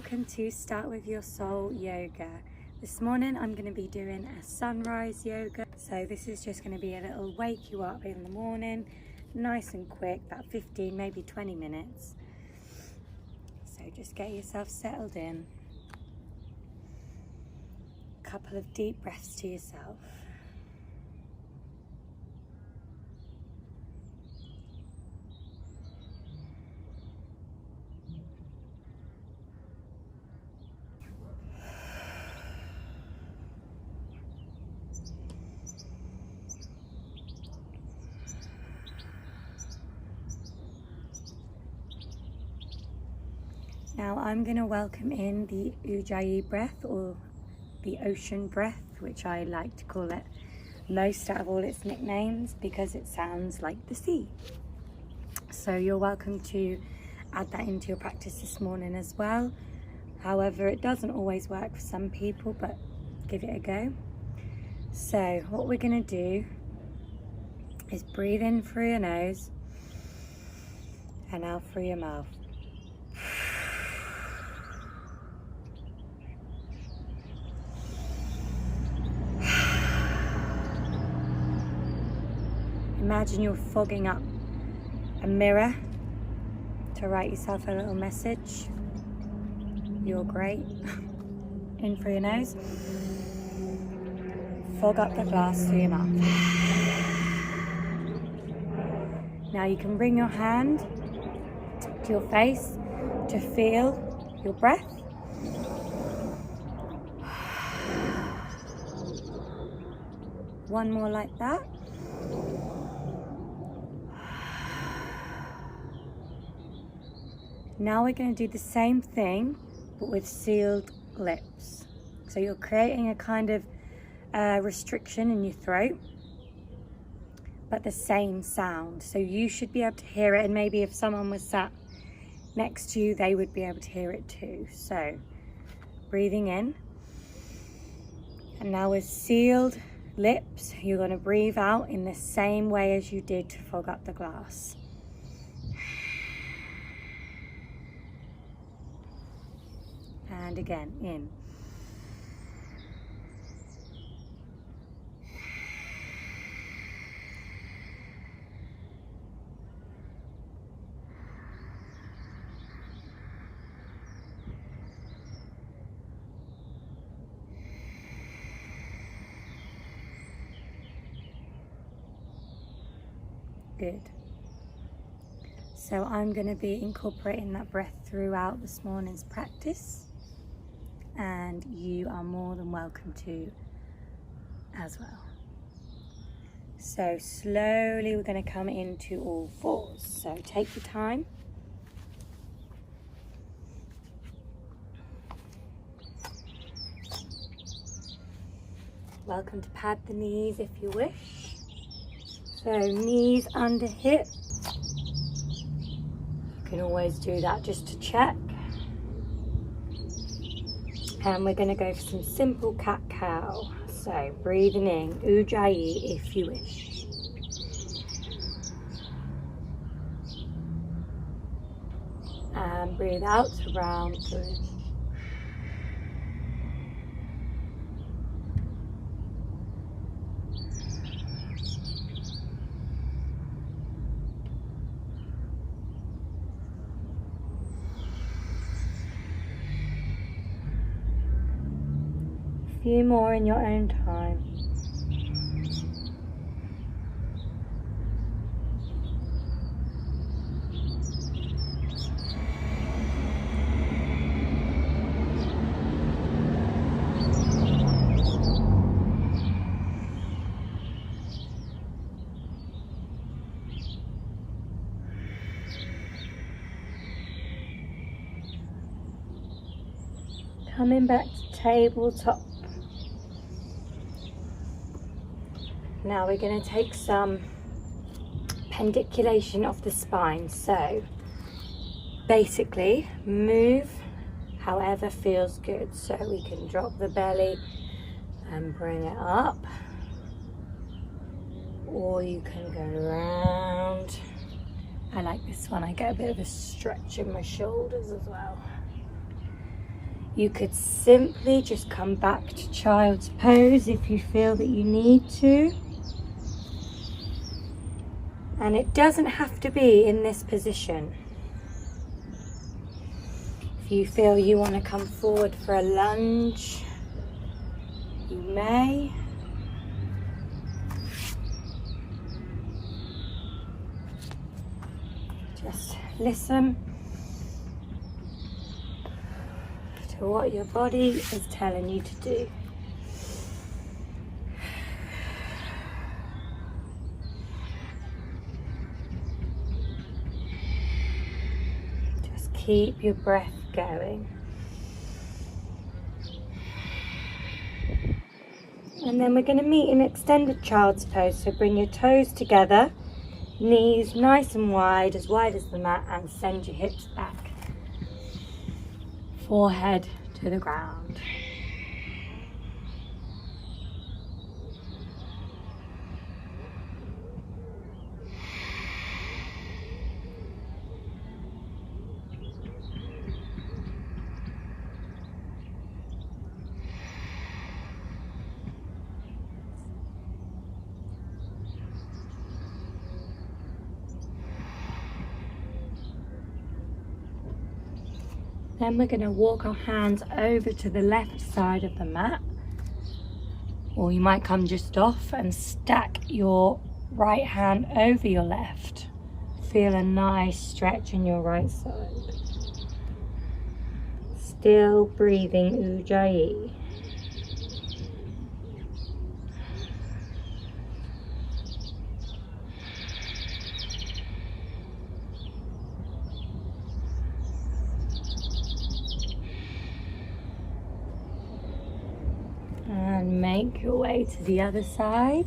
welcome to Start With Your Soul Yoga. This morning I'm going to be doing a sunrise yoga. So this is just going to be a little wake you up in the morning, nice and quick, about 15, maybe 20 minutes. So just get yourself settled in. A couple of deep breaths to yourself. Now I'm going to welcome in the Ujjayi breath, or the ocean breath, which I like to call it most out of all its nicknames because it sounds like the sea. So you're welcome to add that into your practice this morning as well. However, it doesn't always work for some people, but give it a go. So what we're going to do is breathe in through your nose and out through your mouth. Imagine you're fogging up a mirror to write yourself a little message. You're great. In through your nose. Fog up the glass through your mouth. Now you can bring your hand to your face to feel your breath. One more like that. Now we're going to do the same thing, but with sealed lips. So you're creating a kind of restriction in your throat, but the same sound. So you should be able to hear it, and maybe if someone was sat next to you, they would be able to hear it too. So breathing in. And now with sealed lips, you're going to breathe out in the same way as you did to fog up the glass. And again, in. Good. So I'm going to be incorporating that breath throughout this morning's practice. And you are more than welcome to as well. So slowly we're going to come into all fours. So take your time. Welcome to pad the knees if you wish. So knees under hip. You can always do that just to check. And we're going to go for some simple cat-cow. So breathing in, Ujjayi if you wish. And breathe out to round through. Few more in your own time. Coming back to tabletop. Now we're going to take some pendiculation of the spine. So basically move however feels good. So we can drop the belly and bring it up, or you can go round. I like this one. I get a bit of a stretch in my shoulders as well. You could simply just come back to child's pose if you feel that you need to. And it doesn't have to be in this position. If you feel you want to come forward for a lunge, you may. Just listen to what your body is telling you to do. Just keep your breath going. And then we're going to meet in extended child's pose. So bring your toes together, knees nice and wide as the mat, and send your hips back. Forehead to the ground. Then we're going to walk our hands over to the left side of the mat, or you might come just off and stack your right hand over your left. Feel a nice stretch in your right side. Still breathing Ujjayi. And make your way to the other side.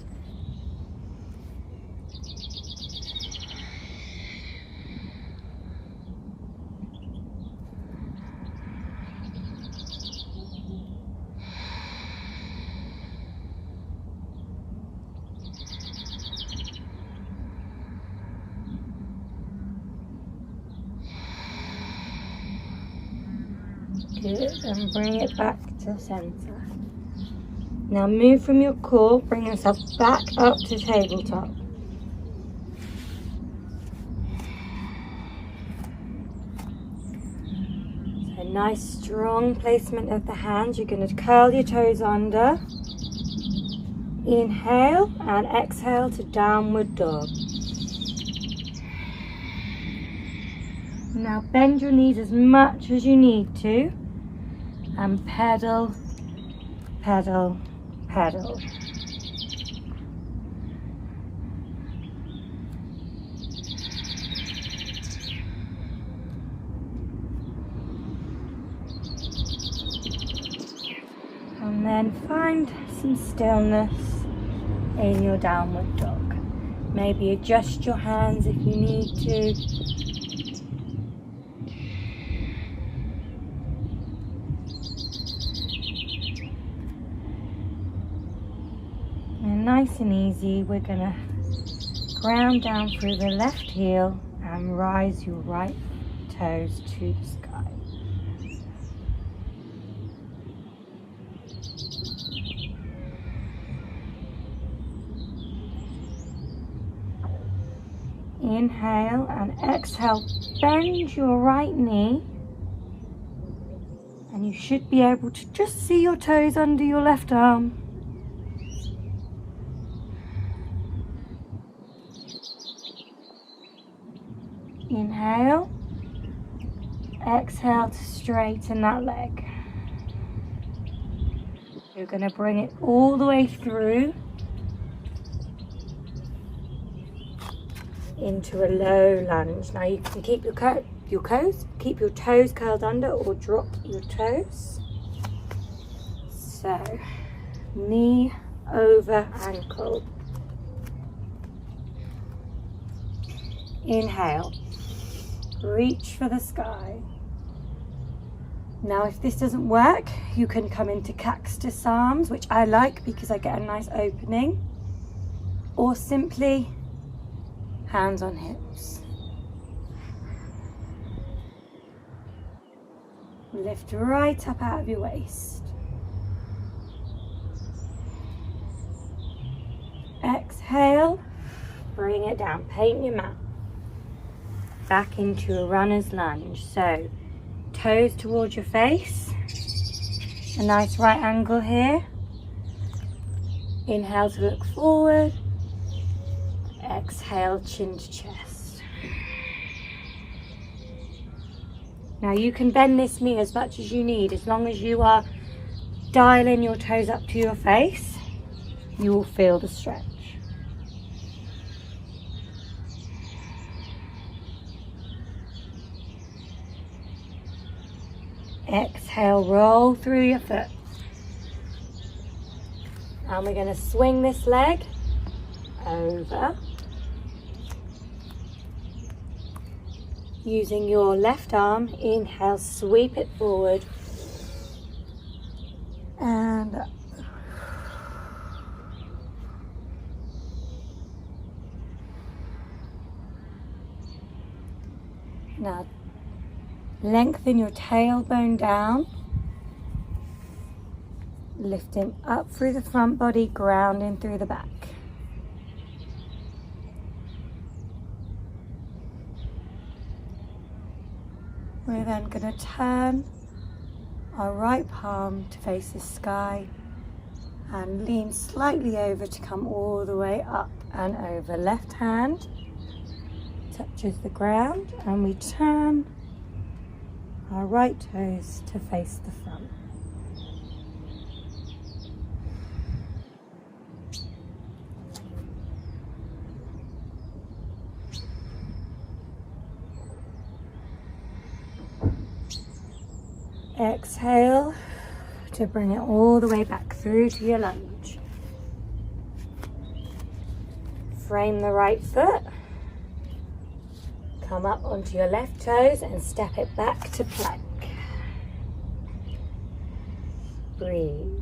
Good, and bring it back to center. Now move from your core, bring yourself back up to tabletop. So nice strong placement of the hands. You're going to curl your toes under. Inhale and exhale to downward dog. Now bend your knees as much as you need to and pedal, pedal, pedal. And then find some stillness in your downward dog. Maybe adjust your hands if you need to. And nice and easy, we're going to ground down through the left heel and rise your right toes to the sky. Inhale and exhale, bend your right knee, and you should be able to just see your toes under your left arm. Inhale, exhale to straighten that leg. You're going to bring it all the way through into a low lunge. Now you can keep keep your toes curled under or drop your toes. So knee over ankle. Inhale. Reach for the sky. Now if this doesn't work, you can come into cactus arms, which I like because I get a nice opening, or simply hands on hips. Lift right up out of your waist. Exhale, bring it down, paint your mat. Back into a runner's lunge. So toes towards your face, a nice right angle here. Inhale to look forward, exhale, chin to chest. Now you can bend this knee as much as you need, as long as you are dialing your toes up to your face, you will feel the stretch. Exhale, roll through your foot. And we're going to swing this leg over. Using your left arm, inhale, sweep it forward. And up. Now, lengthen your tailbone down. Lifting up through the front body, grounding through the back. We're then going to turn our right palm to face the sky and lean slightly over to come all the way up and over. Left hand touches the ground and we turn our right toes to face the front. Exhale to bring it all the way back through to your lunge. Frame the right foot. Come up onto your left toes and step it back to plank. Breathe.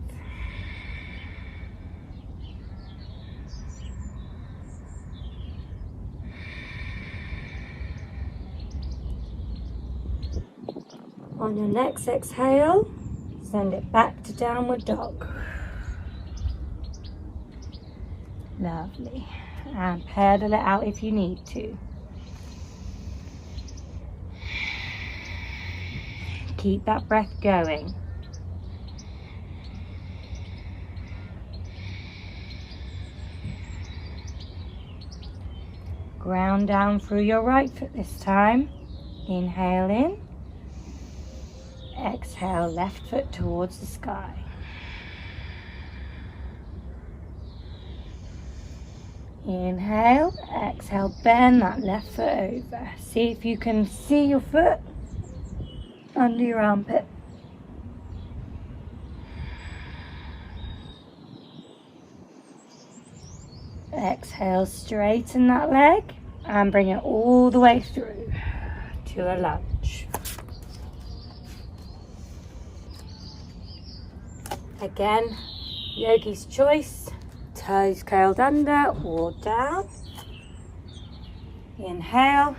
On your next exhale, send it back to downward dog. Lovely. And pedal it out if you need to. Keep that breath going. Ground down through your right foot this time. Inhale in. Exhale, left foot towards the sky. Inhale, exhale, bend that left foot over. See if you can see your foot under your armpit. Exhale, straighten that leg and bring it all the way through to a lunge. Again, yogi's choice, toes curled under or down. Inhale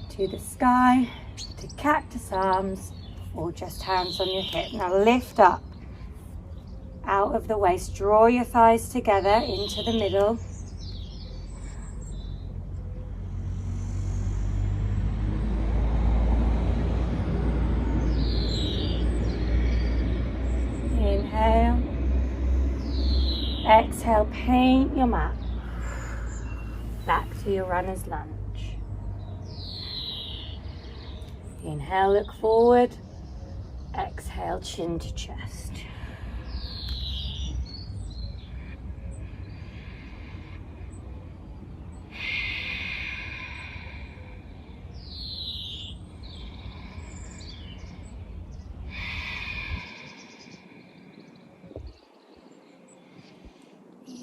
to the sky, to cactus arms, or just hands on your hip. Now lift up out of the waist, draw your thighs together into the middle. Inhale, exhale, paint your mat. Back to your runner's lunge. Inhale, look forward. Exhale, chin to chest.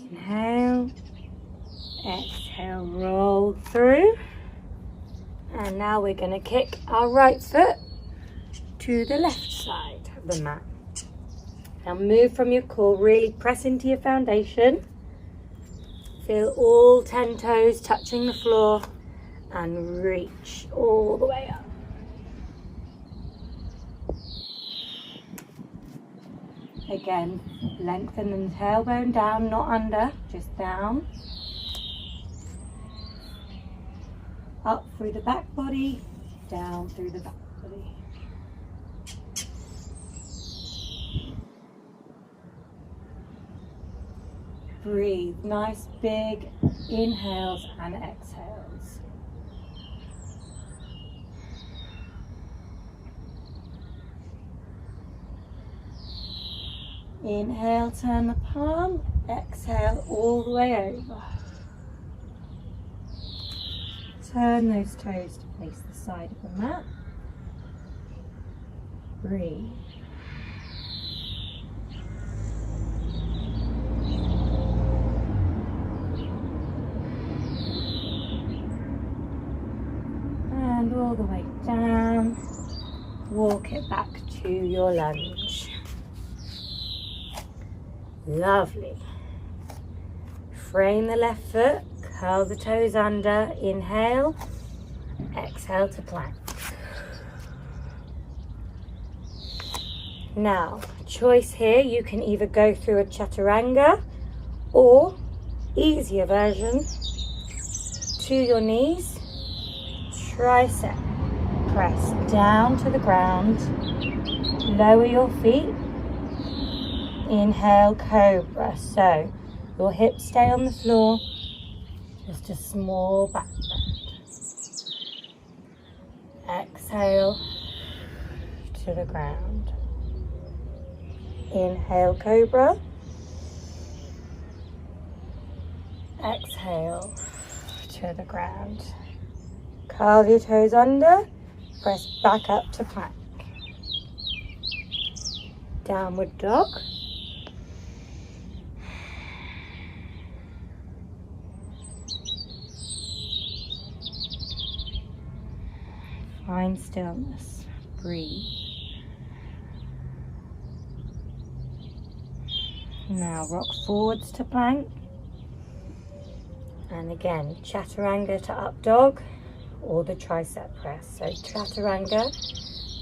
Inhale, exhale, roll through. And now we're going to kick our right foot to the left side of the mat. Now move from your core, really press into your foundation. Feel all 10 toes touching the floor and reach all the way up. Again, lengthen the tailbone down, not under, just down. Up through the back body, down through the back body. Breathe, nice big inhales and exhales. Inhale, turn the palm, exhale all the way over. Turn those toes to face the side of the mat. Breathe. And all the way down. Walk it back to your lunge. Lovely. Frame the left foot, curl the toes under, inhale, exhale to plank. Now, choice here, you can either go through a chaturanga or easier version to your knees, tricep press down to the ground, lower your feet. Inhale, cobra. So your hips stay on the floor, just a small back bend. Exhale to the ground. Inhale, cobra. Exhale to the ground. Curl your toes under, press back up to plank. Downward dog. Find stillness, breathe. Now rock forwards to plank. And again, chaturanga to up dog or the tricep press. So chaturanga,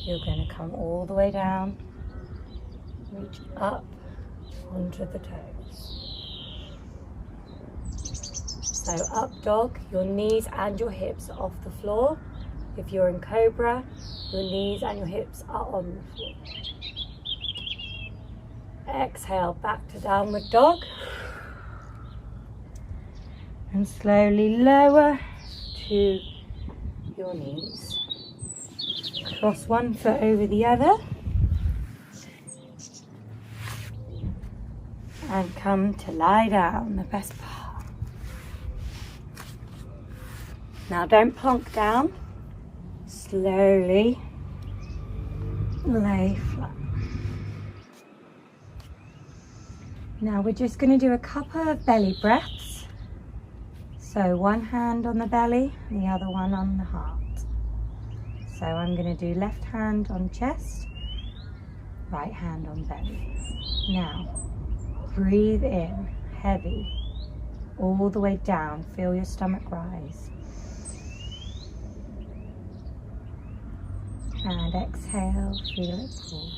you're going to come all the way down, reach up onto the toes. So up dog, your knees and your hips are off the floor. If you're in cobra, your knees and your hips are on the floor. Exhale, back to downward dog. And slowly lower to your knees. Cross one foot over the other. And come to lie down, the best part. Now don't plonk down. Slowly lay flat. Now we're just going to do a couple of belly breaths. So one hand on the belly, the other one on the heart. So I'm going to do left hand on chest, right hand on belly. Now breathe in, heavy, all the way down. Feel your stomach rise. And exhale, feel it fall.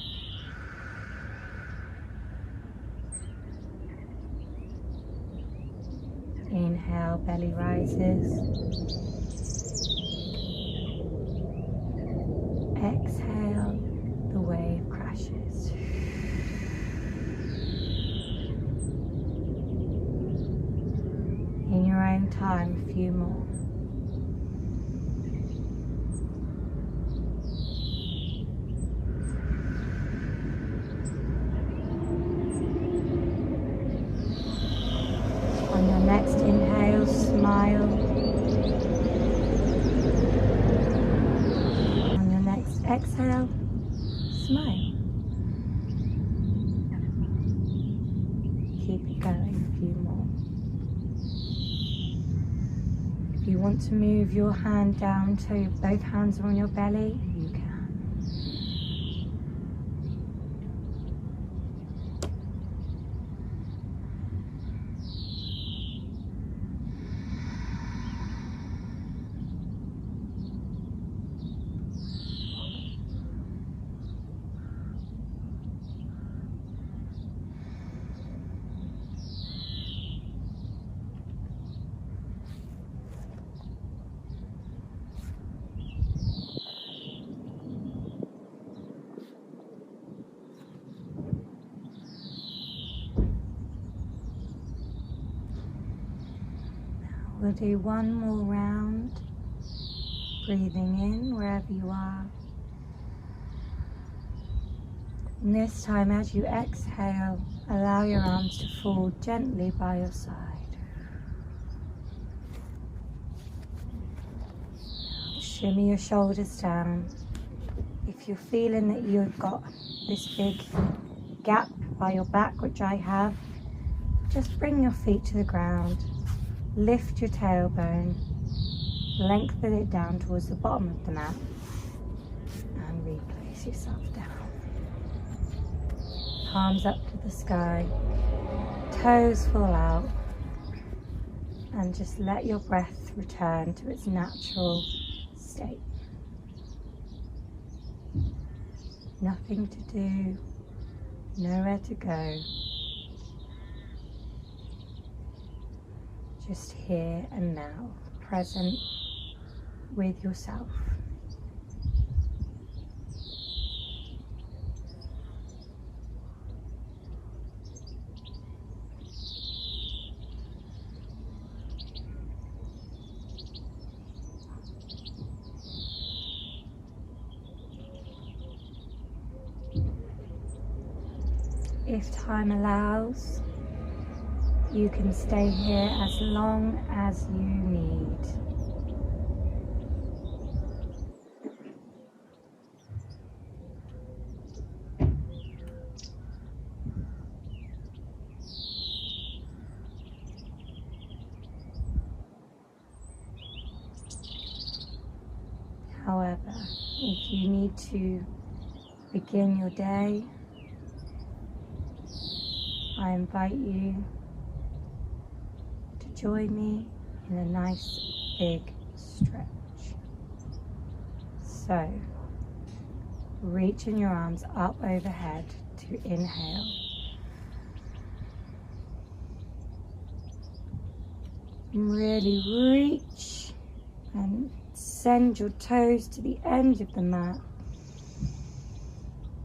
Inhale, belly rises. Exhale, the wave crashes. In your own time, a few more. On your next inhale, smile. On your next exhale, smile. Keep it going, a few more. If you want to move your hand down so both hands are on your belly, you can. We'll do one more round, breathing in wherever you are. And this time, as you exhale, allow your arms to fall gently by your side. Shimmy your shoulders down. If you're feeling that you've got this big gap by your back, which I have, just bring your feet to the ground. Lift your tailbone, lengthen it down towards the bottom of the mat, and replace yourself down. Palms up to the sky, toes fall out, and just let your breath return to its natural state. Nothing to do, nowhere to go. Just here and now, present with yourself. If time allows, you can stay here as long as you need. However, if you need to begin your day, I invite you to join me in a nice big stretch. So, reaching your arms up overhead to inhale. Really reach and send your toes to the end of the mat.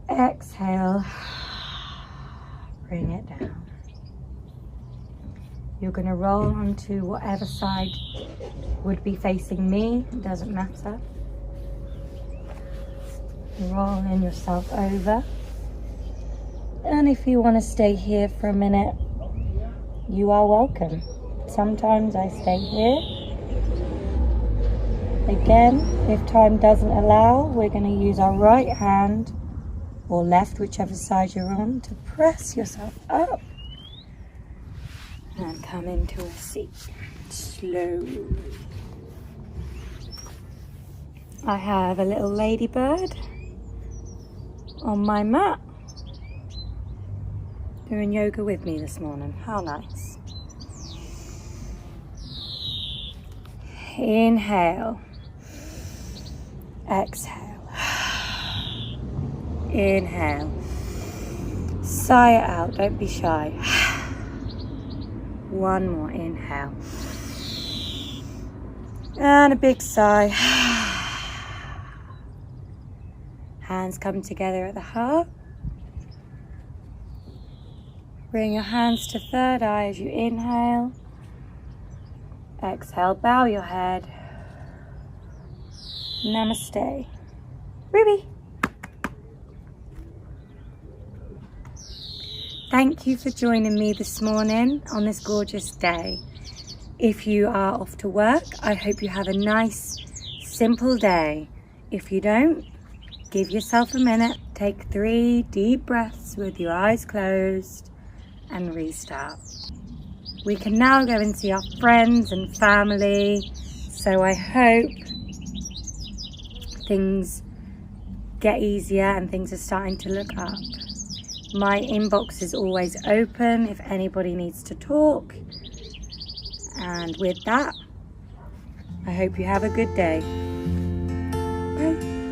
Exhale. Bring it down. You're going to roll onto whatever side would be facing me, it doesn't matter. Rolling yourself over. And if you want to stay here for a minute, you are welcome. Sometimes I stay here. Again, if time doesn't allow, we're going to use our right hand or left, whichever side you're on, to press yourself up and come into a seat slowly. I have a little ladybird on my mat doing yoga with me this morning. How nice. Inhale, exhale. Inhale, sigh it out, don't be shy. One more inhale, and a big sigh. Hands come together at the heart. Bring your hands to third eye as you inhale. Exhale, bow your head. Namaste. Ruby. Thank you for joining me this morning on this gorgeous day. If you are off to work, I hope you have a nice, simple day. If you don't, give yourself a minute, take 3 deep breaths with your eyes closed and restart. We can now go and see our friends and family, so I hope things get easier and things are starting to look up. My inbox is always open if anybody needs to talk. And with that, I hope you have a good day. Bye.